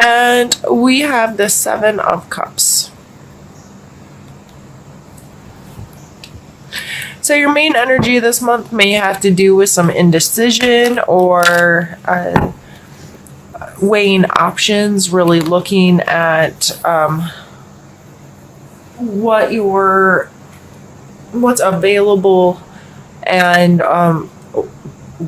And we have the Seven of Cups. So your main energy this month may have to do with some indecision or weighing options, really looking at what's available and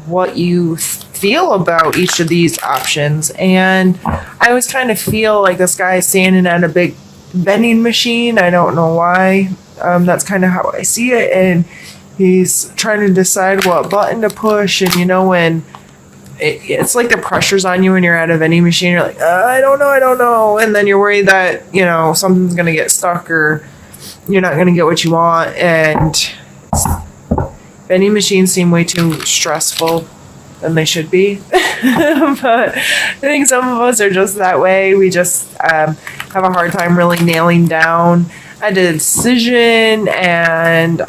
what you feel about each of these options. And I always kind of feel like this guy is standing at a big vending machine. I don't know why. That's kind of how I see it. And he's trying to decide what button to push. And when it's like the pressure's on you when you're at a vending machine, you're like, I don't know. And then you're worried that, something's going to get stuck or you're not going to get what you want. And vending machines seem way too stressful than they should be. But I think some of us are just that way. We just have a hard time really nailing down a decision, and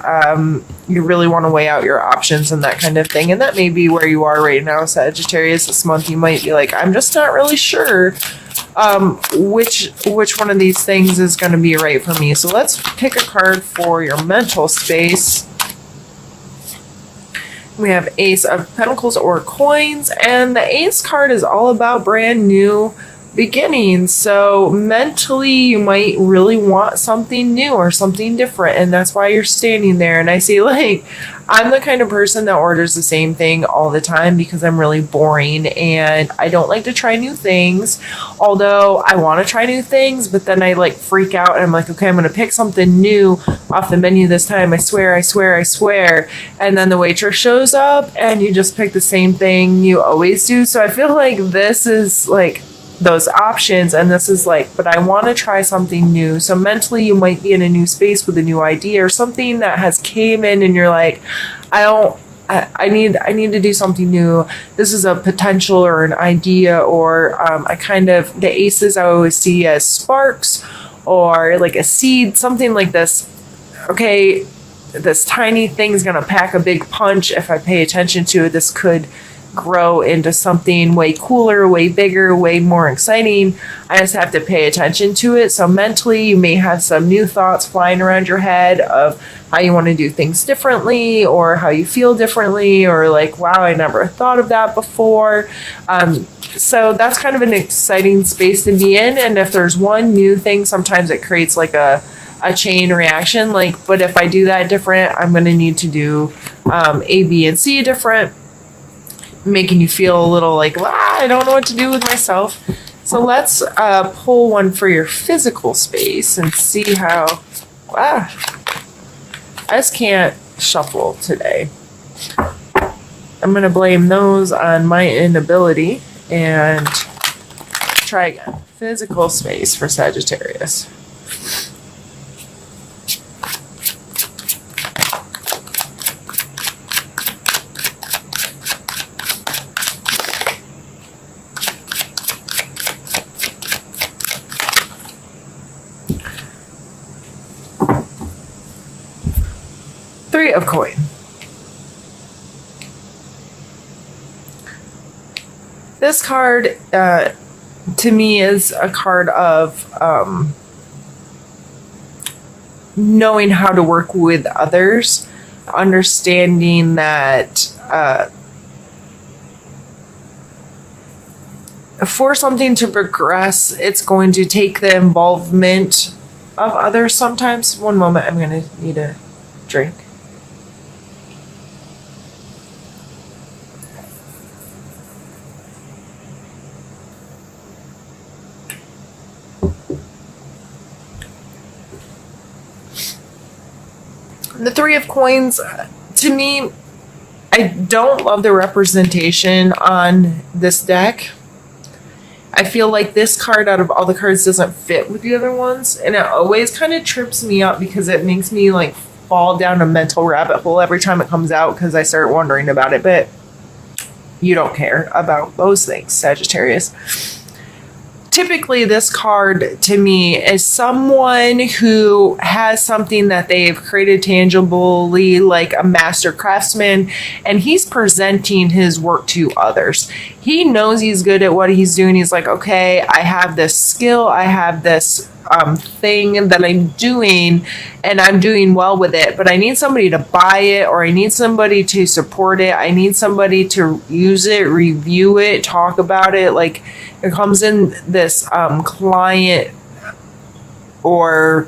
you really want to weigh out your options and that kind of thing. And that may be where you are right now, Sagittarius. This month you might be like, I'm just not really sure which one of these things is going to be right for me. So let's pick a card for your mental space. We have Ace of Pentacles or Coins, and the Ace card is all about brand new beginnings. So mentally you might really want something new or something different, and that's why you're standing there. And I say, I'm the kind of person that orders the same thing all the time because I'm really boring and I don't like to try new things, although I want to try new things. But then I freak out and I'm like, okay, I'm going to pick something new off the menu this time. I swear. And then the waitress shows up and you just pick the same thing you always do. So I feel like this is those options, and this is but I want to try something new. So mentally you might be in a new space with a new idea or something that has came in and you're like, I need to do something new. This is a potential or an idea, or the aces I always see as sparks or a seed, something like this. Okay, this tiny thing's gonna pack a big punch. If I pay attention to it, this could grow into something way cooler, way bigger, way more exciting. I just have to pay attention to it. So mentally you may have some new thoughts flying around your head of how you want to do things differently, or how you feel differently, or wow, I never thought of that before. So that's kind of an exciting space to be in. And if there's one new thing, sometimes it creates a chain reaction. But if I do that different, I'm going to need to do A, B, and C different, making you feel a little I don't know what to do with myself. So let's pull one for your physical space and see how. I just can't shuffle today. I'm going to blame those on my inability and try again. Physical space for Sagittarius. Three of Coin. This card to me is a card of knowing how to work with others, understanding that for something to progress, it's going to take the involvement of others sometimes. One moment, I'm going to need a drink. The Three of Coins, to me, I don't love the representation on this deck. I feel like this card out of all the cards doesn't fit with the other ones, and it always kind of trips me up because it makes me fall down a mental rabbit hole every time it comes out because I start wondering about it. But you don't care about those things, Sagittarius. typically this card to me is someone who has something that they've created tangibly, like a master craftsman, and he's presenting his work to others. He knows he's good at what he's doing. He's like, okay, I have this skill, I have this thing that I'm doing, and I'm doing well with it, but I need somebody to buy it, or I need somebody to support it. I need somebody to use it, review it, talk about it. Like, it comes in this client or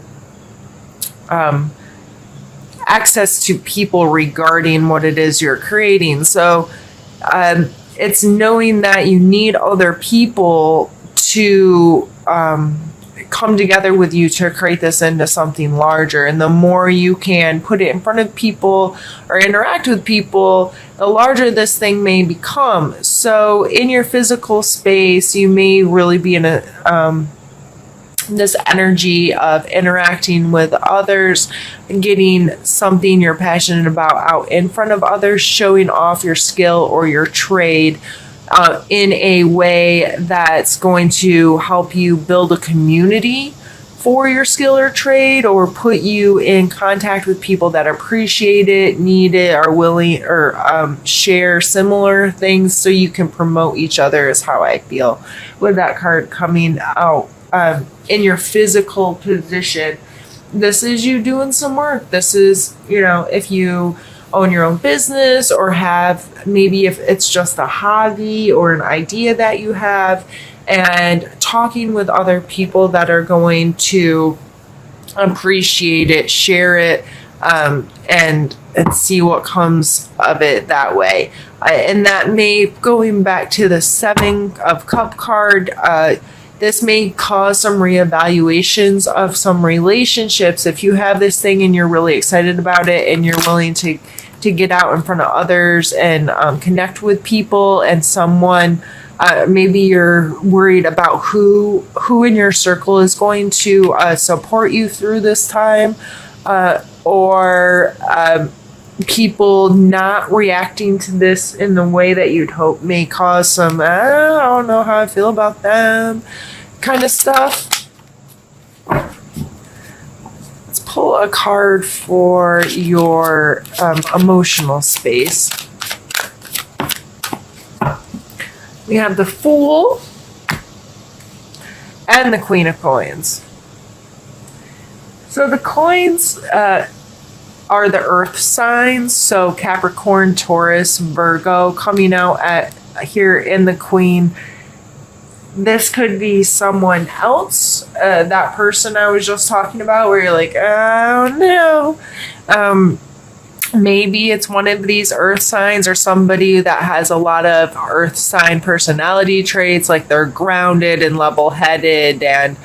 access to people regarding what it is you're creating. So it's knowing that you need other people to come together with you to create this into something larger. And the more you can put it in front of people or interact with people, the larger this thing may become. So in your physical space, you may really be in a this energy of interacting with others, getting something you're passionate about out in front of others, showing off your skill or your trade in a way that's going to help you build a community for your skill or trade, or put you in contact with people that appreciate it, need it, are willing, or share similar things, so you can promote each other, is how I feel with that card coming out. In your physical position, this is you doing some work. This is, if you own your own business, or have, maybe if it's just a hobby or an idea that you have, and talking with other people that are going to appreciate it, share it, and see what comes of it that way. And that may, going back to the 7 of Cup card, this may cause some reevaluations of some relationships. If you have this thing and you're really excited about it, and you're willing to get out in front of others and connect with people, and someone, maybe you're worried about who in your circle is going to support you through this time, or people not reacting to this in the way that you'd hope, may cause some, I don't know how I feel about them kind of stuff. Let's pull a card for your emotional space. We have the Fool and the Queen of Coins. So the coins are the earth signs, so Capricorn, Taurus, Virgo, coming out at here in the Queen. This could be someone else, that person I was just talking about, where you're like, oh no. Maybe it's one of these earth signs, or somebody that has a lot of earth sign personality traits, like they're grounded and level-headed and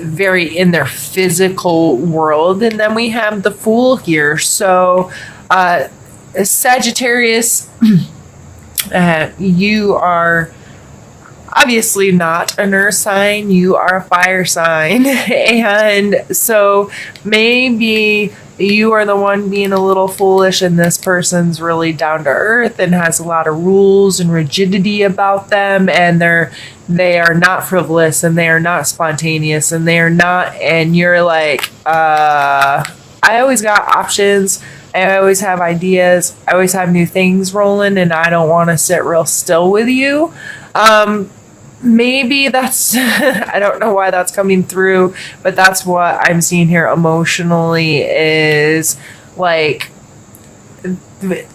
very in their physical world. And then we have the Fool here. So Sagittarius, you are obviously not an earth sign, you are a fire sign. And so maybe you are the one being a little foolish, and this person's really down to earth and has a lot of rules and rigidity about them, and they are not frivolous, and they are not spontaneous, and they are not, and you're like, I always got options, I always have ideas, I always have new things rolling, and I don't want to sit real still with you. Maybe that's, I don't know why that's coming through, but that's what I'm seeing here emotionally, is like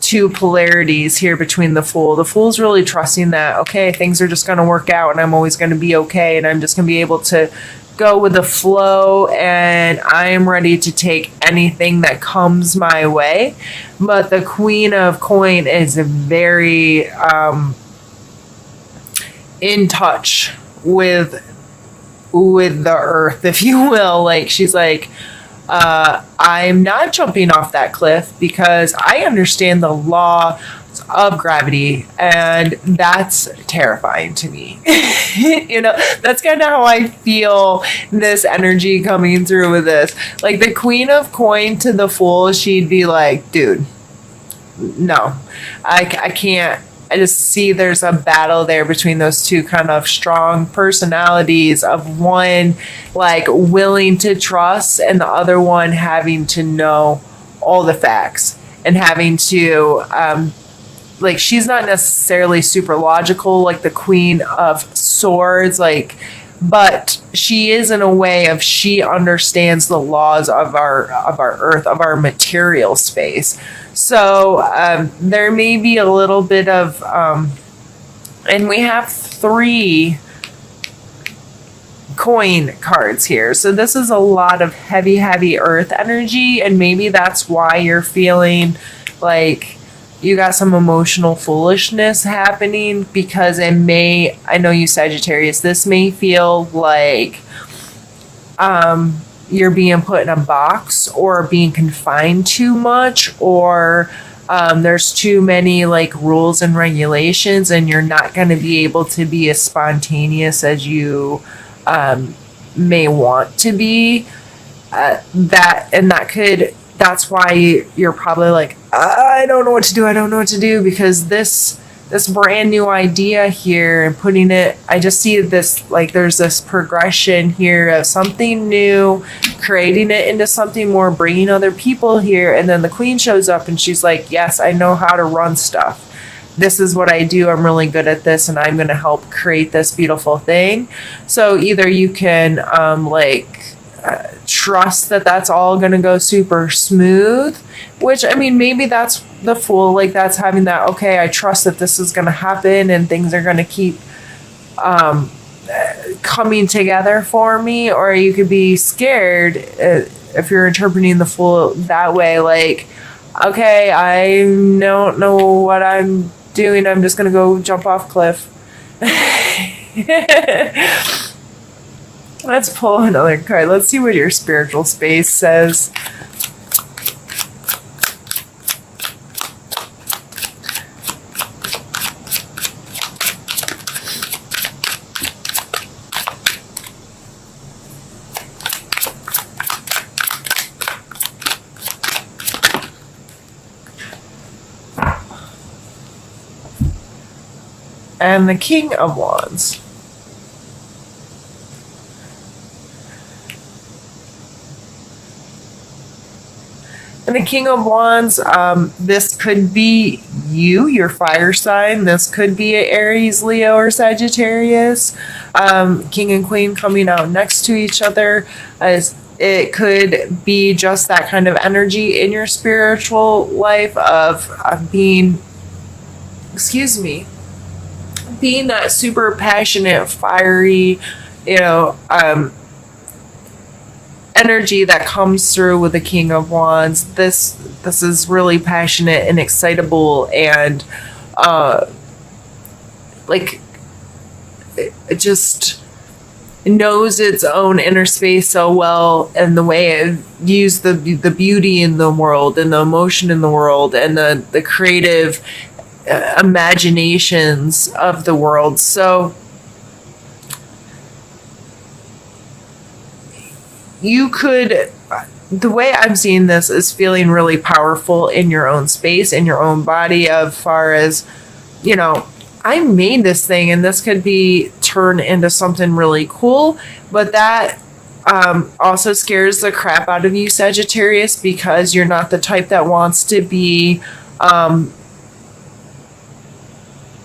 two polarities here between the Fool. The Fool's really trusting that, okay, things are just going to work out, and I'm always going to be okay, and I'm just going to be able to go with the flow, and I am ready to take anything that comes my way. But the Queen of Coin is very in touch with the earth, if you will. Like, she's like, I'm not jumping off that cliff because I understand the law of gravity, and that's terrifying to me. That's kind of how I feel this energy coming through with this. Like, the Queen of Coin to the Fool, she'd be like, dude, no, I can't I just see there's a battle there between those two kind of strong personalities, of one like willing to trust and the other one having to know all the facts and having to like, she's not necessarily super logical like the Queen of Swords, like, but she is in a way of, she understands the laws of our earth, of our material space. So there may be a little bit of and we have 3 coin cards here, so this is a lot of heavy earth energy, and maybe that's why you're feeling like you got some emotional foolishness happening, because it may, I know you Sagittarius, this may feel like you're being put in a box or being confined too much, or there's too many like rules and regulations, and you're not going to be able to be as spontaneous as you may want to be. That's why you're probably like, I don't know what to do, because this brand new idea here and putting it, I just see this, like, there's this progression here of something new, creating it into something more, bringing other people here, and then the Queen shows up and she's like, yes, I know how to run stuff. This is what I do. I'm really good at this, and I'm going to help create this beautiful thing. So either you can trust that that's all going to go super smooth, which, I mean, maybe that's the Fool, like, that's having that, okay, I trust that this is going to happen and things are going to keep coming together for me. Or you could be scared if you're interpreting the Fool that way, like, okay, I don't know what I'm doing, I'm just going to go jump off cliff. Let's pull another card. Let's see what your spiritual space says. And the King of Wands. And the King of Wands, this could be you, your fire sign. This could be an Aries, Leo, or Sagittarius. King and Queen coming out next to each other. It could be just that kind of energy in your spiritual life of being, being that super passionate, fiery, energy that comes through with the King of Wands. This is really passionate and excitable, and it just knows its own inner space so well, and the way it views the beauty in the world and the emotion in the world and the creative imaginations of the world. So you could, the way I'm seeing this is feeling really powerful in your own space, in your own body, as far as, I made this thing and this could be turned into something really cool. But that also scares the crap out of you, Sagittarius, because you're not the type that wants to be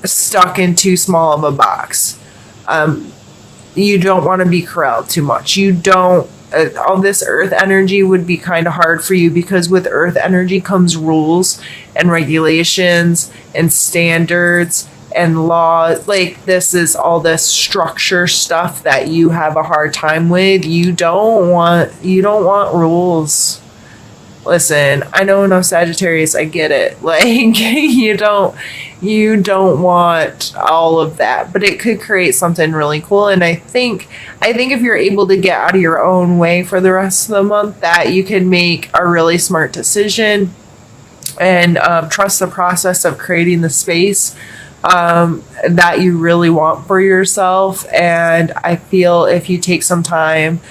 stuck in too small of a box. You don't want to be corralled too much. You don't. All this earth energy would be kind of hard for you, because with earth energy comes rules and regulations and standards and laws. Like, this is all this structure stuff that you have a hard time with. You don't want rules. Listen, I know, no, Sagittarius, I get it. Like, you don't want all of that, but it could create something really cool. And I think if you're able to get out of your own way for the rest of the month, that you can make a really smart decision and trust the process of creating the space that you really want for yourself. And I feel if you take some time,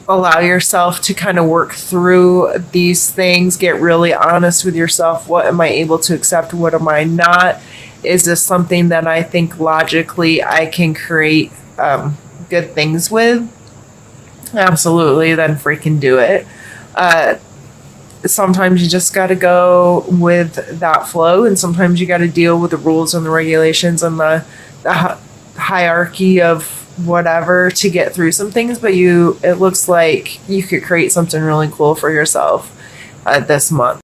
allow yourself to kind of work through these things, get really honest with yourself. What am I able to accept? What am I not? Is this something that I think logically I can create good things with? Absolutely, then freaking do it. Sometimes you just got to go with that flow, and sometimes you got to deal with the rules and the regulations and the hierarchy of whatever to get through some things. But it looks like you could create something really cool for yourself this month.